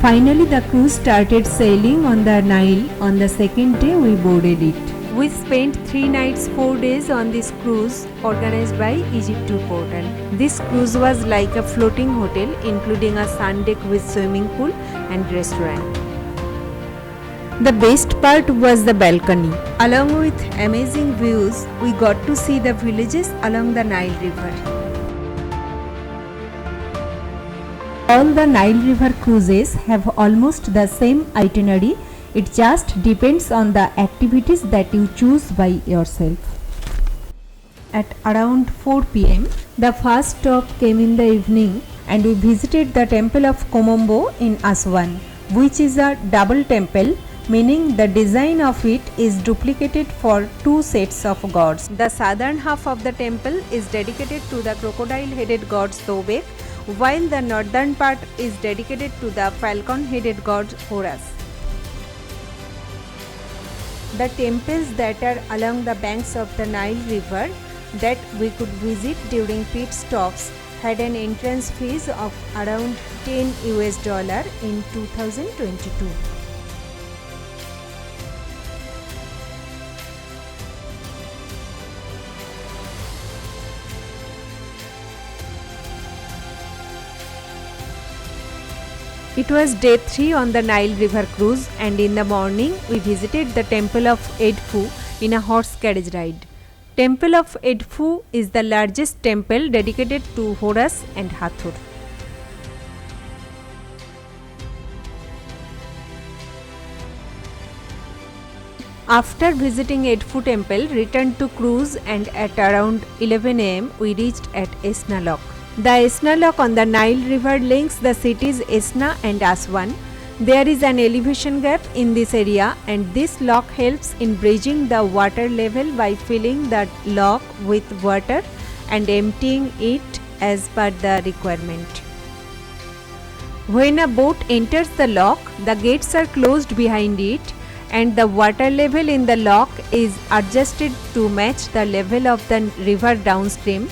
Finally, the cruise started sailing on the Nile. On the second day, we boarded it. We spent 3 nights 4 days on this cruise organized by Egypt Tour Portal. This cruise was like a floating hotel, including a sun deck with swimming pool and restaurant. The best part was the balcony. Along with amazing views, we got to see the villages along the Nile River. All the Nile River cruises have almost the same itinerary. It just depends on the activities that you choose by yourself. At around 4 pm, the first stop came in the evening and we visited the temple of Komombo in Aswan, which is a double temple, meaning the design of it is duplicated for 2 sets of gods. The southern half of the temple is dedicated to the crocodile-headed god Sobek, while the northern part is dedicated to the falcon-headed god Horus. The temples that are along the banks of the Nile River that we could visit during pit stops had an entrance fees of around $10 in 2022. It was day 3 on the Nile River cruise, and in the morning we visited the temple of Edfu in a horse carriage ride. Temple of Edfu is the largest temple dedicated to Horus and Hathor. After visiting Edfu temple, returned to cruise, and at around 11 am we reached at Esna Lock. The Esna Lock on the Nile River links the cities Esna and Aswan. There is an elevation gap in this area, and this lock helps in bridging the water level by filling the lock with water and emptying it as per the requirement. When a boat enters the lock, the gates are closed behind it and the water level in the lock is adjusted to match the level of the river downstream.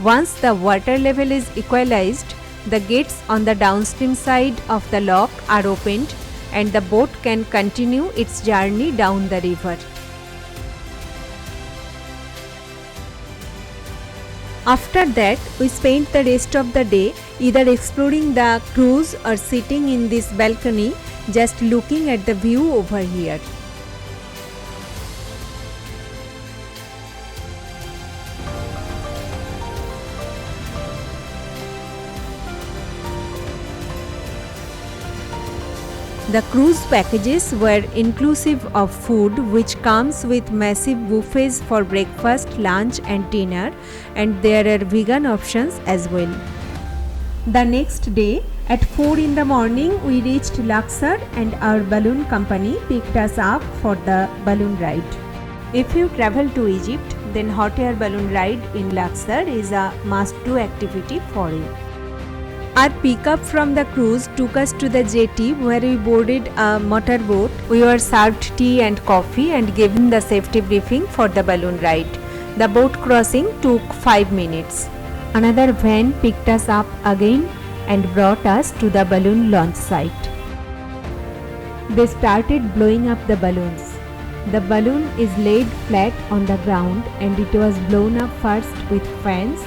Once the water level is equalized, the gates on the downstream side of the lock are opened and the boat can continue its journey down the river. After that, we spent the rest of the day either exploring the cruise or sitting in this balcony just looking at the view over here. The cruise packages were inclusive of food, which comes with massive buffets for breakfast, lunch and dinner, and there are vegan options as well. The next day at 4 in the morning we reached Luxor and our balloon company picked us up for the balloon ride. If you travel to Egypt, then hot air balloon ride in Luxor is a must-do activity for you. Our pickup from the cruise took us to the jetty where we boarded a motorboat. We were served tea and coffee and given the safety briefing for the balloon ride. The boat crossing took 5 minutes. Another van picked us up again and brought us to the balloon launch site. They started blowing up the balloons. The balloon is laid flat on the ground and it was blown up first with fans,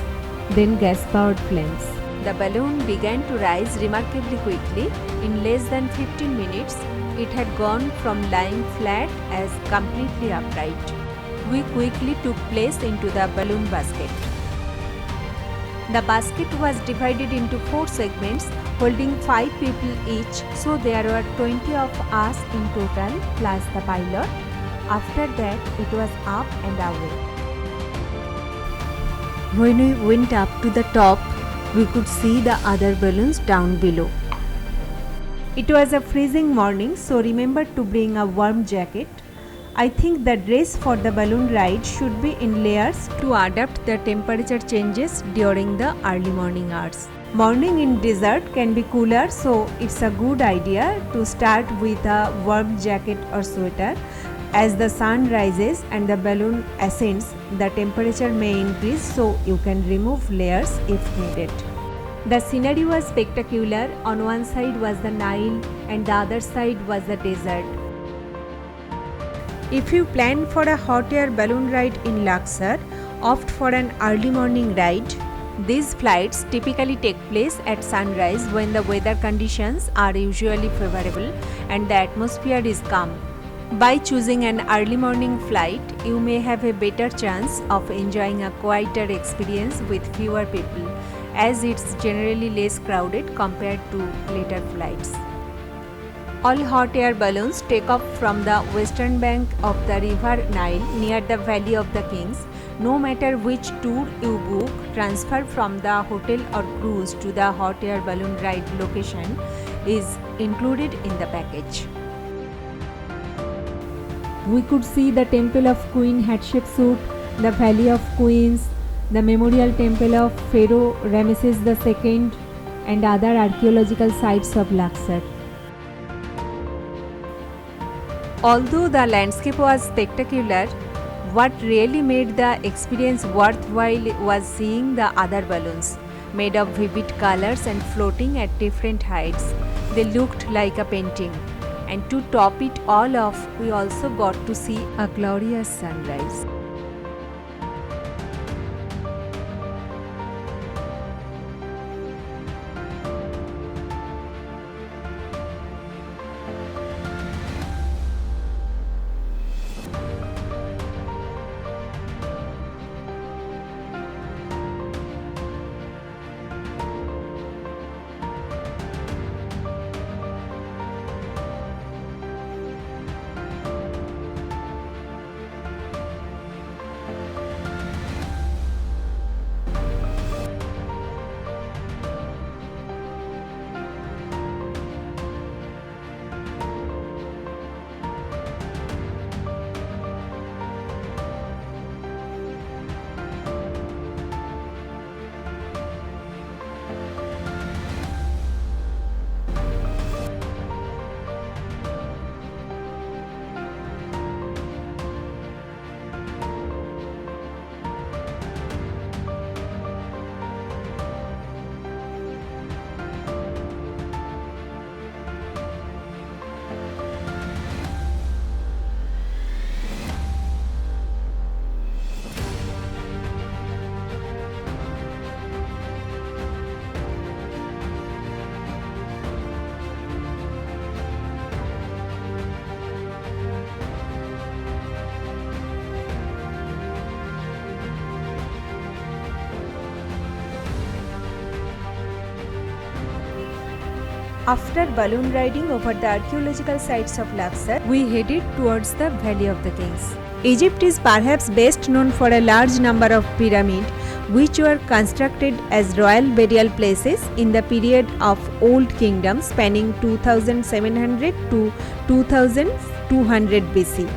then gas-powered flames. The balloon began to rise remarkably quickly. In less than 15 minutes, it had gone from lying flat as completely upright. We quickly took place into the balloon basket. The basket was divided into 4 segments holding 5 people each, so there were 20 of us in total plus the pilot. After that, it was up and away. When we went up to the top, we could see the other balloons down below. It was a freezing morning, so remember to bring a warm jacket. I think the dress for the balloon ride should be in layers to adapt the temperature changes during the early morning hours. Morning in desert can be cooler, so it's a good idea to start with a warm jacket or sweater. As the sun rises and the balloon ascends, the temperature may increase, so you can remove layers if needed. The scenery was spectacular. On one side was the Nile and the other side was the desert. If you plan for a hot air balloon ride in Luxor, opt for an early morning ride. These flights typically take place at sunrise when the weather conditions are usually favorable and the atmosphere is calm. By choosing an early morning flight, you may have a better chance of enjoying a quieter experience with fewer people, as it's generally less crowded compared to later flights. All hot air balloons take off from the western bank of the river Nile near the Valley of the Kings. No matter which tour you book, transfer from the hotel or cruise to the hot air balloon ride location is included in the package. We could see the Temple of Queen Hatshepsut, the Valley of Queens, the Memorial Temple of Pharaoh Ramesses II, and other archaeological sites of Luxor. Although the landscape was spectacular, what really made the experience worthwhile was seeing the other balloons, made of vivid colors and floating at different heights. They looked like a painting. And to top it all off, we also got to see a glorious sunrise. After balloon riding over the archaeological sites of Luxor, we headed towards the Valley of the Kings. Egypt is perhaps best known for a large number of pyramids, which were constructed as royal burial places in the period of Old Kingdom spanning 2700 to 2200 BC.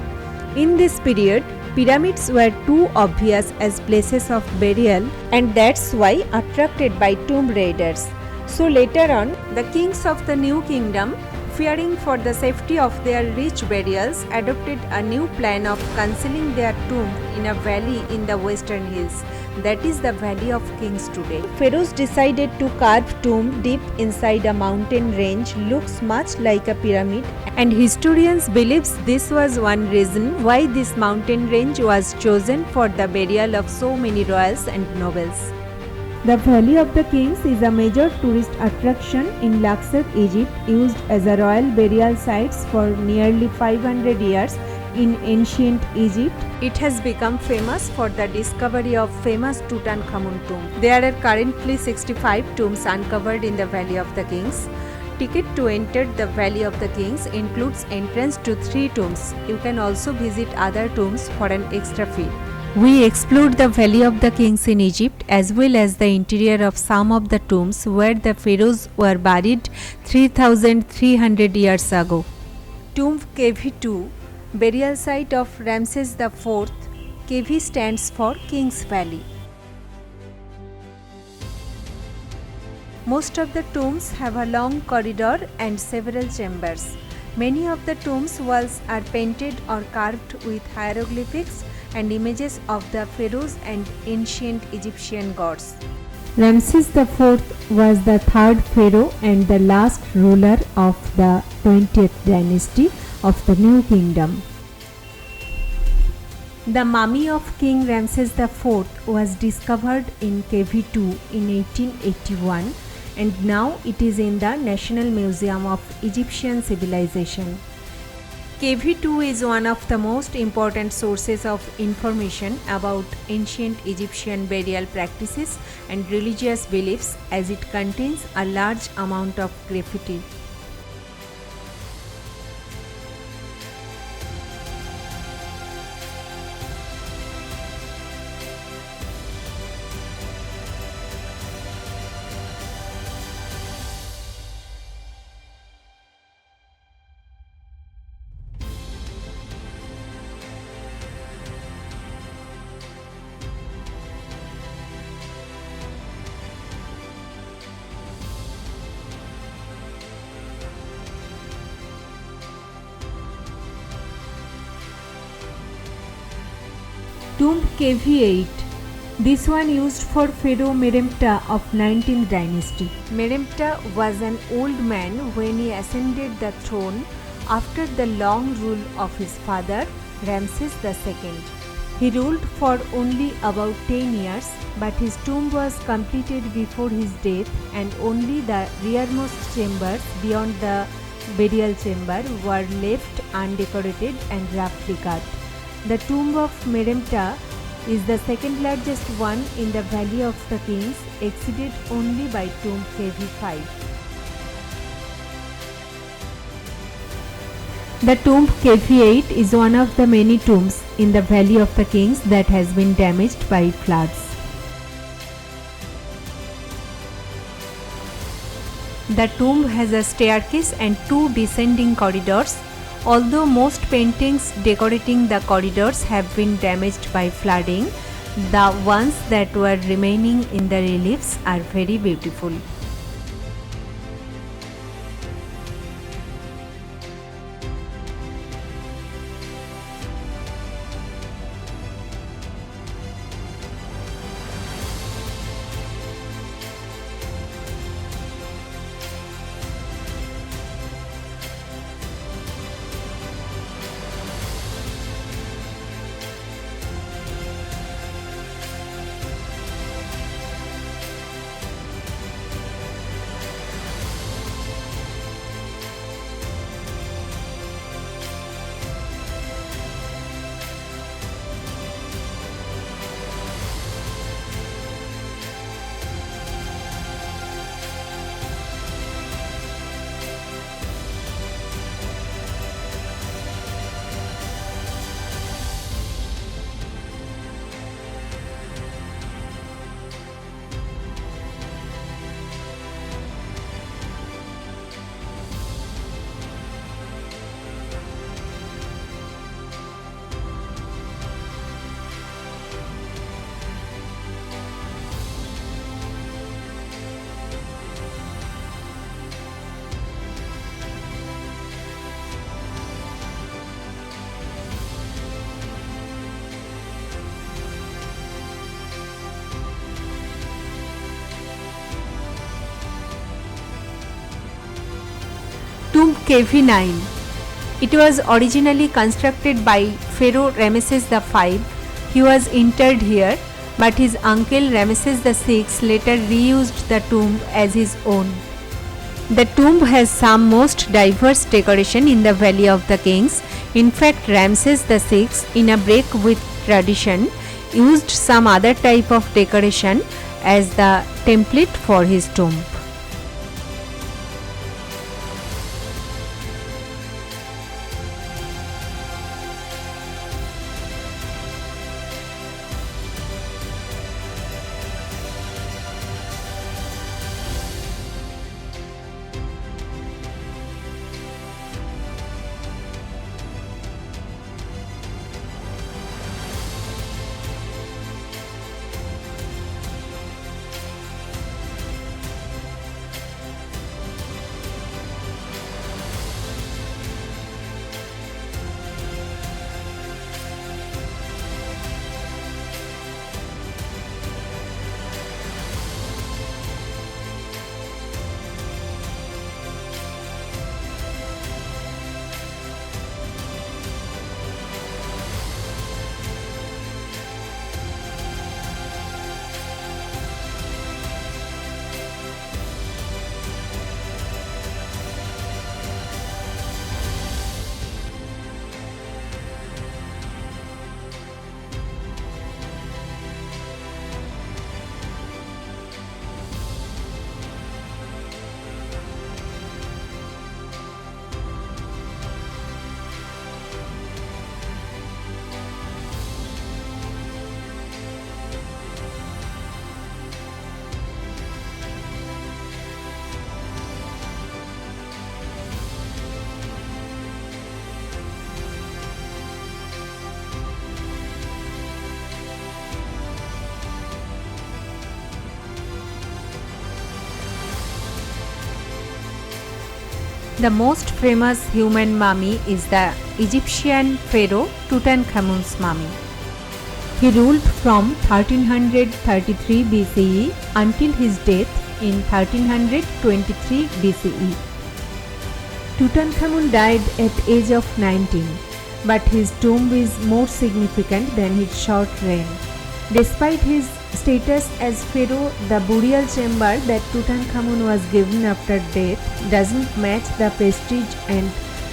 In this period, pyramids were too obvious as places of burial, and that's why attracted by tomb raiders. So later on, the kings of the New Kingdom, fearing for the safety of their rich burials, adopted a new plan of concealing their tomb in a valley in the western hills. That is the Valley of Kings today. Pharaohs decided to carve tomb deep inside a mountain range, looks much like a pyramid, and historians believe this was one reason why this mountain range was chosen for the burial of so many royals and nobles. The Valley of the Kings is a major tourist attraction in Luxor, Egypt, used as a royal burial sites for nearly 500 years in ancient Egypt. It has become famous for the discovery of famous Tutankhamun tomb. There are currently 65 tombs uncovered in the Valley of the Kings. Ticket to enter the Valley of the Kings includes entrance to 3 tombs. You can also visit other tombs for an extra fee. We explored the Valley of the Kings in Egypt as well as the interior of some of the tombs where the pharaohs were buried 3,300 years ago. Tomb KV2, burial site of Ramses IV. KV stands for King's Valley. Most of the tombs have a long corridor and several chambers. Many of the tombs' walls are painted or carved with hieroglyphics and images of the pharaohs and ancient Egyptian gods. Ramses IV was the third pharaoh and the last ruler of the 20th dynasty of the New Kingdom. The mummy of King Ramses IV was discovered in KV2 in 1881 and now it is in the National Museum of Egyptian Civilization. KV2 is one of the most important sources of information about ancient Egyptian burial practices and religious beliefs as it contains a large amount of graffiti. Tomb KV8. This one used for Pharaoh Meremta of 19th dynasty. Meremta was an old man when he ascended the throne after the long rule of his father Ramses II. He ruled for only about 10 years, but his tomb was completed before his death and only the rearmost chambers beyond the burial chamber were left undecorated and roughly cut. The tomb of Meremta is the second largest one in the Valley of the Kings, exceeded only by tomb KV5. The tomb KV8 is one of the many tombs in the Valley of the Kings that has been damaged by floods. The tomb has a staircase and two descending corridors. Although most paintings decorating the corridors have been damaged by flooding, the ones that were remaining in the reliefs are very beautiful. Tomb KV9. It was originally constructed by Pharaoh Ramesses V. He was interred here, but his uncle Ramesses VI later reused the tomb as his own. The tomb has some most diverse decoration in the Valley of the Kings. In fact, Ramses VI, in a break with tradition, used some other type of decoration as the template for his tomb. The most famous human mummy is the Egyptian pharaoh Tutankhamun's mummy. He ruled from 1333 BCE until his death in 1323 BCE. Tutankhamun died at age of 19, but his tomb is more significant than his short reign. Despite his status as pharaoh, the burial chamber that Tutankhamun was given after death doesn't match the prestige and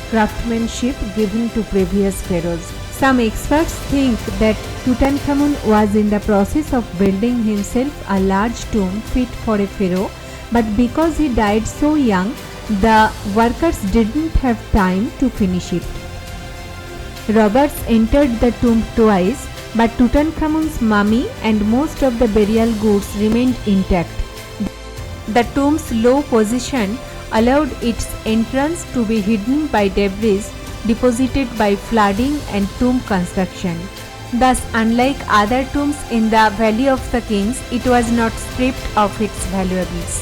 craftsmanship given to previous pharaohs. Some experts think that Tutankhamun was in the process of building himself a large tomb fit for a pharaoh, but because he died so young, the workers didn't have time to finish it. Robbers entered the tomb twice, but Tutankhamun's mummy and most of the burial goods remained intact. The tomb's low position allowed its entrance to be hidden by debris deposited by flooding and tomb construction. Thus, unlike other tombs in the Valley of the Kings, it was not stripped of its valuables.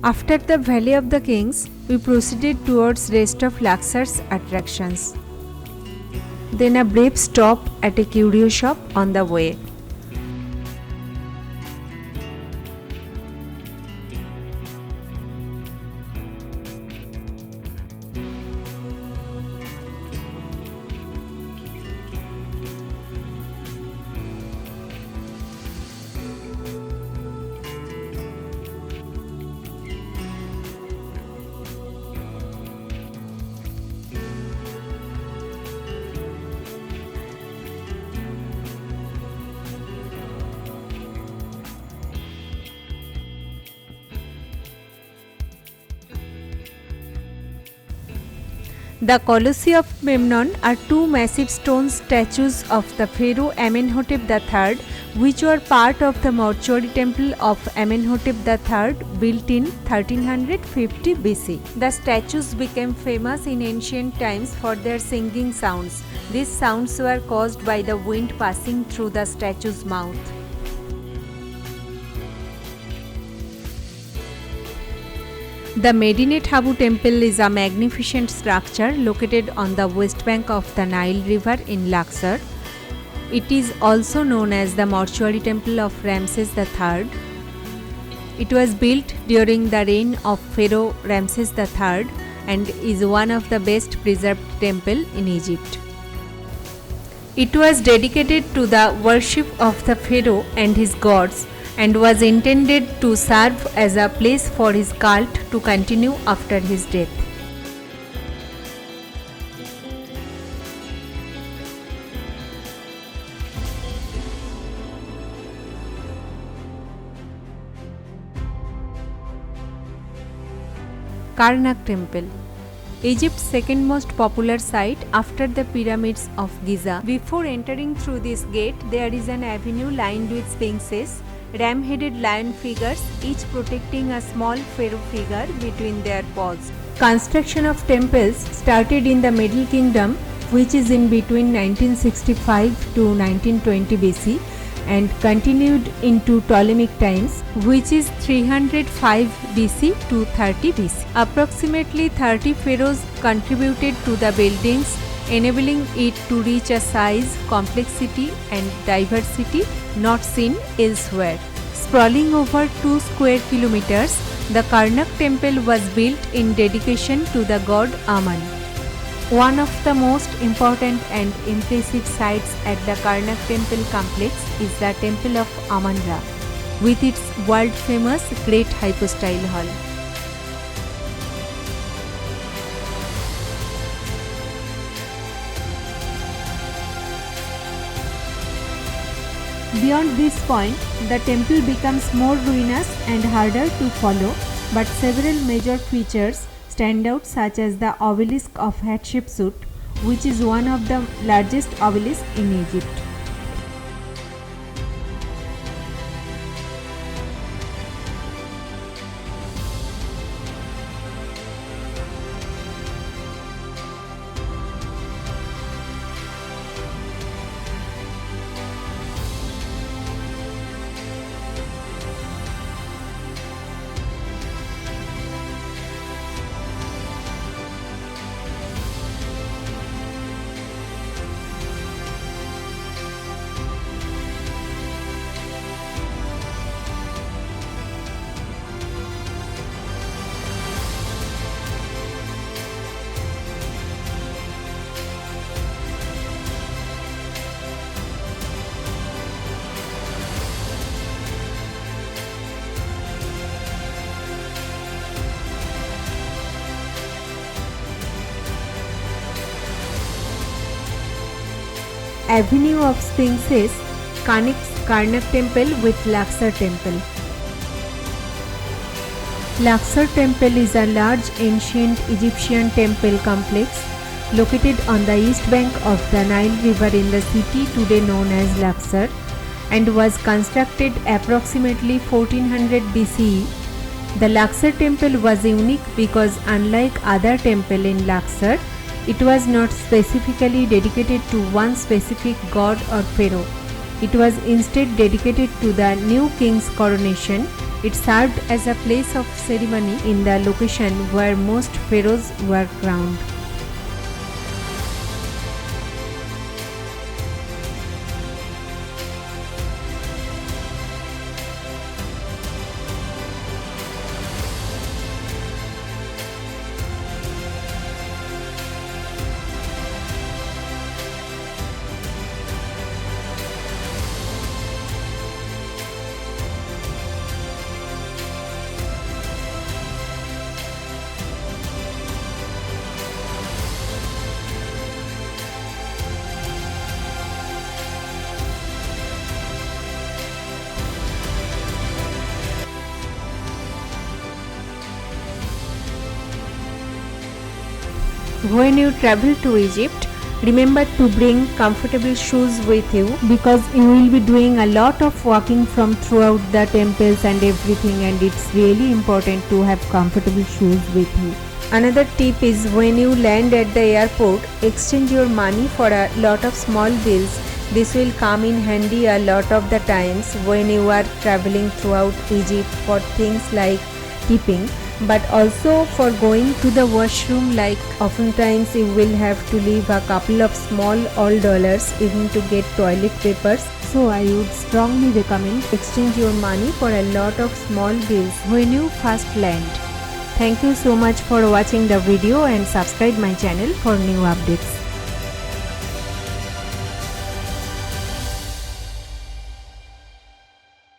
After the Valley of the Kings, we proceeded towards rest of Luxor's attractions. Then a brief stop at a curio shop on the way. The Colossi of Memnon are two massive stone statues of the pharaoh Amenhotep III, which were part of the mortuary temple of Amenhotep III built in 1350 BC. The statues became famous in ancient times for their singing sounds. These sounds were caused by the wind passing through the statue's mouth. The Medinet Habu temple is a magnificent structure located on the west bank of the Nile River in Luxor. It is also known as the mortuary temple of Ramses III. It was built during the reign of Pharaoh Ramses III and is one of the best preserved temples in Egypt. It was dedicated to the worship of the pharaoh and his gods, and was intended to serve as a place for his cult to continue after his death. Karnak Temple, Egypt's second most popular site after the pyramids of Giza. Before entering through this gate, there is an avenue lined with sphinxes, ram-headed lion figures, each protecting a small pharaoh figure between their paws. Construction of temples started in the Middle Kingdom, which is in between 1965 to 1920 BC, and continued into Ptolemaic times, which is 305 BC to 30 BC. Approximately 30 pharaohs contributed to the buildings, enabling it to reach a size, complexity and diversity not seen elsewhere. Sprawling over 2 square kilometers, the Karnak temple was built in dedication to the god Amun. One of the most important and impressive sites at the Karnak temple complex is the Temple of Amun-Ra, with its world-famous Great Hypostyle Hall. Beyond this point, the temple becomes more ruinous and harder to follow, but several major features stand out, such as the obelisk of Hatshepsut, which is one of the largest obelisks in Egypt. Avenue of Sphinxes connects Karnak temple with Luxor temple. Luxor temple is a large ancient Egyptian temple complex located on the east bank of the Nile River in the city today known as Luxor, and was constructed approximately 1400 BCE. The Luxor temple was unique because, unlike other temples in Luxor, it was not specifically dedicated to one specific god or pharaoh. It was instead dedicated to the new king's coronation. It served as a place of ceremony in the location where most pharaohs were crowned. When you travel to Egypt, remember to bring comfortable shoes with you, because you will be doing a lot of walking from throughout the temples and everything, and it's really important to have comfortable shoes with you. Another tip is, when you land at the airport, exchange your money for a lot of small bills. This will come in handy a lot of the times when you are traveling throughout Egypt for things like tipping, but also for going to the washroom, like oftentimes you will have to leave a couple of small old dollars even to get toilet papers. So I would strongly recommend exchange your money for a lot of small bills when you first land. Thank you so much for watching the video, and subscribe my channel for new updates.